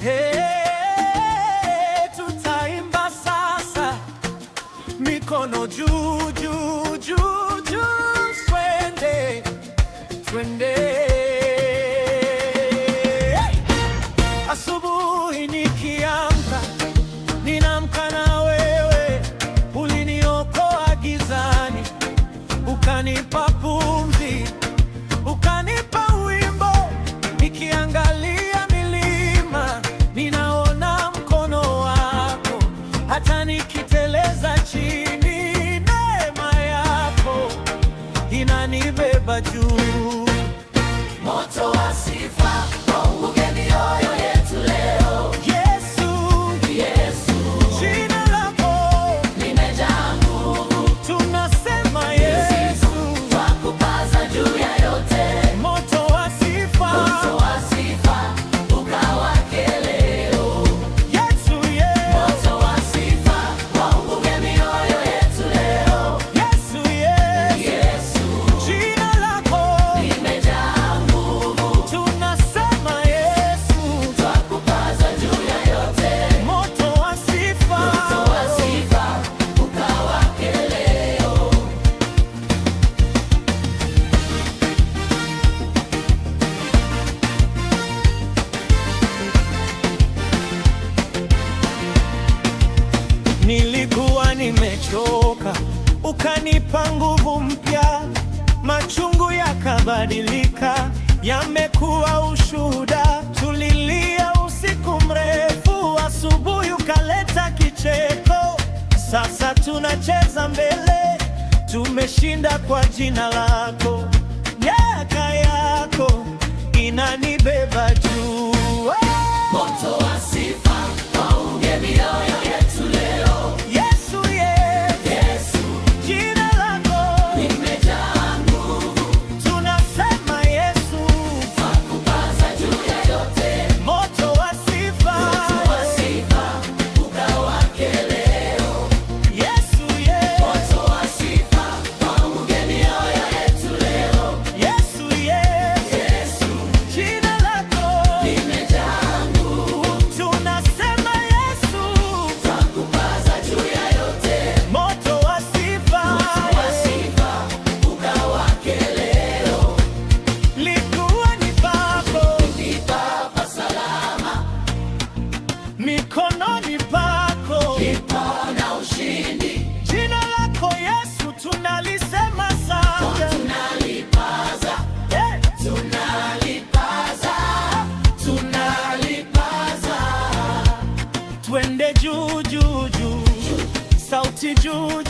Hey, tutaimba sasa, mikono juu juu juu juu, twende twende. Asubuhi nikiamka, ninaamka na wewe, uliniokoa gizani, ukanipa pumzi, ukanipa wimbo. Nikiangalia milima, ninaona mkono wako, hata nikiteleza chini, neema yako inanibeba juu. Moto wa sifa waunguke mioyo yetu leo. Yesu, Yesu, jina lako limejaa nguvu. tunasema Yesu, Twakupaza juu ya yote. moto wa sifa. Moto wa sifa ukawake leo. Yesu, Moto wa sifa waunguke mioyo yetu leo. Yesu, Yesu, jina lako limejaa nguvu. tunasema Yesu, Twakupaza juu ya yote. moto wa sifa. Moto wa sifa ukawake leo. Nilikuwa nimechoka, ukanipa nguvu mpya, machungu yakabadilika, yamekuwa ushuhuda. Tulilia usiku mrefu, asubuhi ukaleta kicheko. Sasa tunacheza mbele, tumeshinda kwa jina lako. Miaka yako inanibeba juu. Moto wa sifa waunge mioyo yetu leo. Yesu, Yesu, jina lako limejaa nguvu. tunasema Yesu, Twakupaza juu ya yote. moto wa sifa. Moto wa sifa ukawake leo. Yesu, Moto wa sifa waunge mioyo yetu leo. Yesu, Yesu, jina lako limejaa nguvu. tunasema Yesu, Twakupaza juu ya yote. moto wa sifa. Moto wa sifa ukawake leo. Likuwa ni pako, Nipapa salama, mikononi pako, nipona ushindi. jina lako Yesu tunalisema sana. Tunalipaza, Eh, tunalipaza, tunalipaza. twende juu juu juu, sauti juu